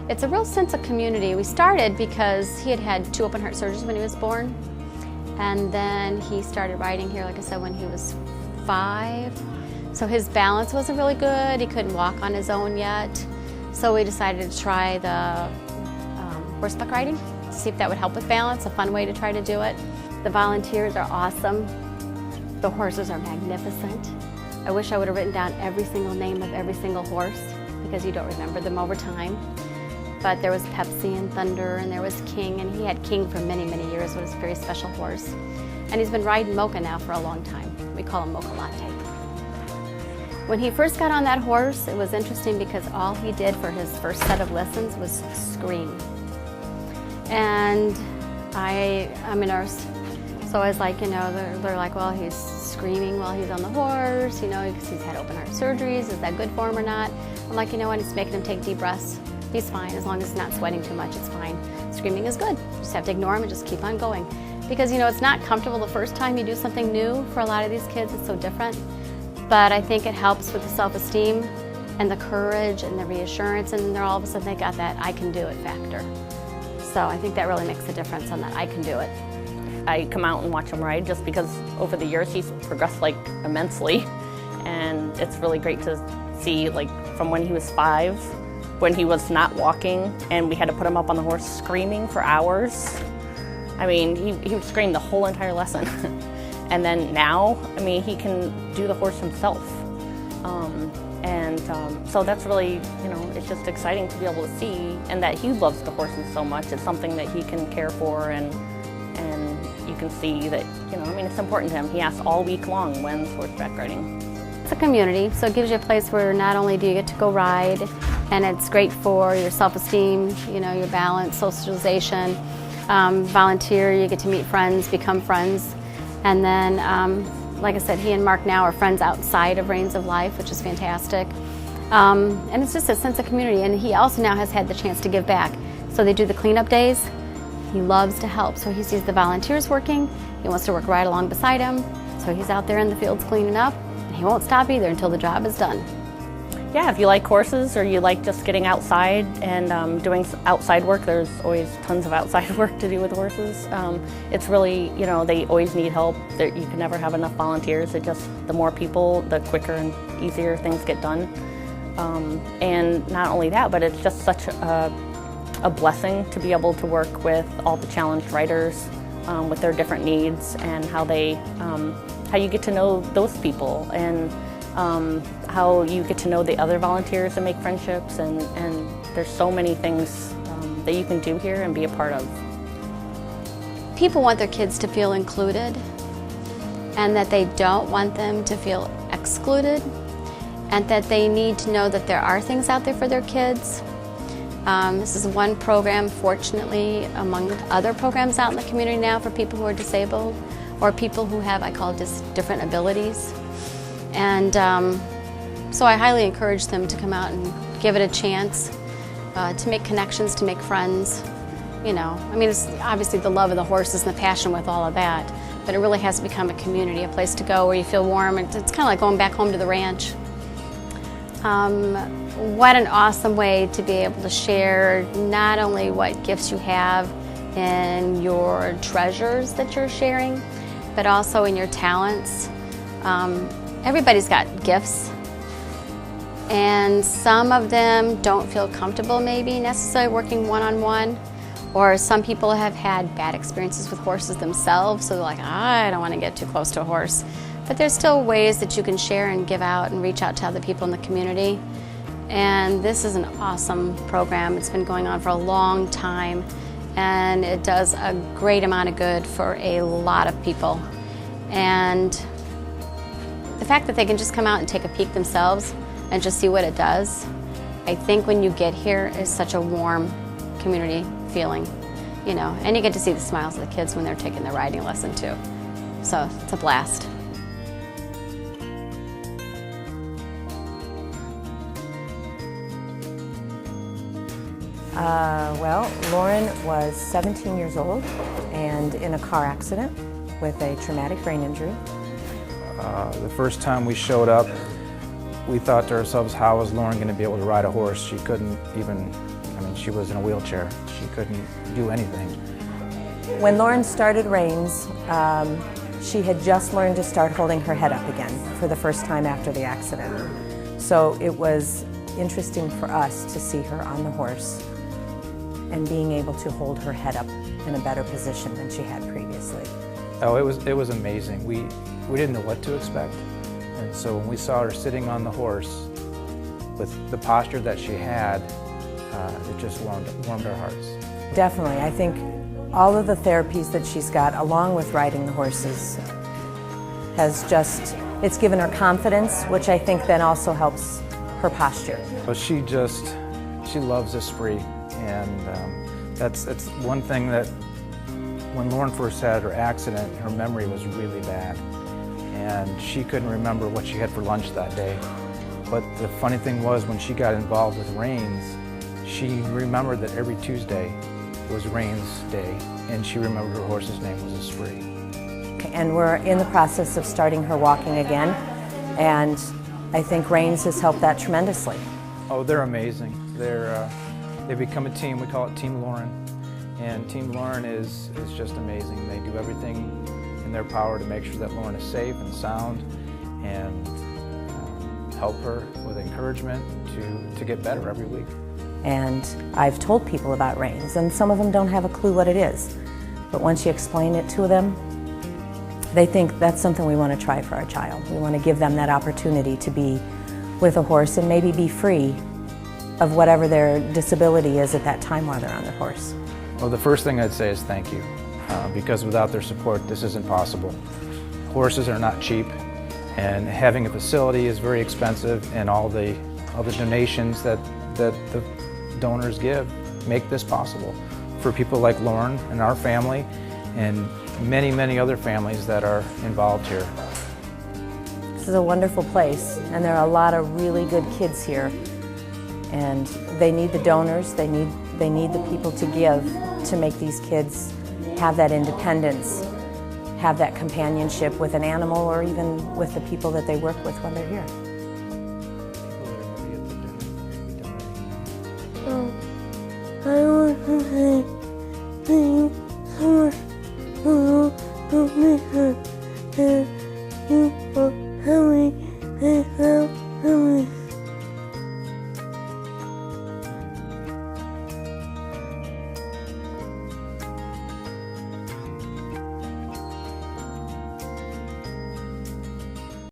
It's a real sense of community. We started because he had had 2 open heart surgeries when he was born. And then he started riding here, like I said, when he was 5. So his balance wasn't really good. He couldn't walk on his own yet. So we decided to try the horseback riding to see if that would help with balance, a fun way to try to do it. The volunteers are awesome. The horses are magnificent. I wish I would have written down every single name of every single horse because you don't remember them over time. But there was Pepsi and Thunder, and there was King, and he had King for many, many years. It was a very special horse. And he's been riding Mocha now for a long time. We call him Mocha Latte. When he first got on that horse, it was interesting because all he did for his first set of lessons was scream. And I'm a nurse, so I was like, you know, they're like, well, he's screaming while he's on the horse, you know, because he's had open heart surgeries. Is that good for him or not? I'm like, you know what, it's making him take deep breaths. He's fine, as long as he's not sweating too much, it's fine. Screaming is good. You just have to ignore him and just keep on going. Because, you know, it's not comfortable the first time you do something new. For a lot of these kids, it's so different. But I think it helps with the self-esteem and the courage and the reassurance, and they're all of a sudden they got that I can do it factor. So I think that really makes a difference on that I can do it. I come out and watch him ride just because over the years he's progressed like immensely, and it's really great to see, like, from when he was 5, when he was not walking and we had to put him up on the horse screaming for hours. I mean, he would scream the whole entire lesson. And then now, I mean, he can do the horse himself. So that's really, you know, it's just exciting to be able to see, and that he loves the horses so much. It's something that he can care for, and you can see that, you know, I mean, it's important to him. He asks all week long, when's horseback riding? It's a community, so it gives you a place where not only do you get to go ride, and it's great for your self-esteem, you know, your balance, socialization, volunteer, you get to meet friends, become friends, and then, like I said, he and Mark now are friends outside of Reins of Life, which is fantastic. And it's just a sense of community, and he also now has had the chance to give back. So they do the cleanup days. He loves to help, so he sees the volunteers working. He wants to work right along beside them, so he's out there in the fields cleaning up. He won't stop either until the job is done. Yeah, if you like horses or you like just getting outside and doing outside work, there's always tons of outside work to do with horses. It's really, you know, they always need help. You can never have enough volunteers. It just, the more people, the quicker and easier things get done. And not only that, but it's just such a blessing to be able to work with all the challenged riders with their different needs, and how you get to know those people, and how you get to know the other volunteers and make friendships, and there's so many things that you can do here and be a part of. People want their kids to feel included, and that they don't want them to feel excluded, and that they need to know that there are things out there for their kids. This is one program, fortunately, among other programs out in the community now for people who are disabled, or people who have, I call it, just different abilities. And so I highly encourage them to come out and give it a chance, to make connections, to make friends. You know, I mean, it's obviously the love of the horses and the passion with all of that, but it really has to become a community, a place to go where you feel warm. It's kind of like going back home to the ranch. What an awesome way to be able to share not only what gifts you have in your treasures that you're sharing, but also in your talents. Everybody's got gifts, and some of them don't feel comfortable maybe necessarily working one-on-one, or some people have had bad experiences with horses themselves, so they're like, I don't want to get too close to a horse. But there's still ways that you can share and give out and reach out to other people in the community. And this is an awesome program. It's been going on for a long time, and it does a great amount of good for a lot of people. And the fact that they can just come out and take a peek themselves and just see what it does, I think when you get here is such a warm community feeling, you know, and you get to see the smiles of the kids when they're taking their riding lesson too. So it's a blast. Well, Lauren was 17 years old and in a car accident with a traumatic brain injury. The first time we showed up, we thought to ourselves, how is Lauren going to be able to ride a horse? She couldn't even, she was in a wheelchair. She couldn't do anything. When Lauren started Reins, she had just learned to start holding her head up again for the first time after the accident. So it was interesting for us to see her on the horse and being able to hold her head up in a better position than she had previously. Oh, it was amazing. We didn't know what to expect. And so when we saw her sitting on the horse with the posture that she had, it just warmed our hearts. Definitely. I think all of the therapies that she's got, along with riding the horses, it's given her confidence, which I think then also helps her posture. But she loves Esprit, and that's one thing that when Lauren first had her accident, her memory was really bad, and she couldn't remember what she had for lunch that day. But the funny thing was, when she got involved with Reins, she remembered that every Tuesday was Reins Day, and she remembered her horse's name was Esprit. And we're in the process of starting her walking again, and I think Reins has helped that tremendously. Oh, they're amazing. They've become a team. We call it Team Lauren, and Team Lauren is just amazing. They do everything in their power to make sure that Lauren is safe and sound, and help her with encouragement to get better every week. And I've told people about Reins, and some of them don't have a clue what it is. But once you explain it to them, they think that's something we want to try for our child. We want to give them that opportunity to be with a horse and maybe be free of whatever their disability is at that time while they're on their horse. Well, the first thing I'd say is thank you, because without their support, this isn't possible. Horses are not cheap, and having a facility is very expensive, and all the donations that the donors give make this possible for people like Lauren and our family and many, many other families that are involved here. This is a wonderful place, and there are a lot of really good kids here, and they need the donors, they need the people to give to make these kids have that independence, have that companionship with an animal or even with the people that they work with when they're here. I want to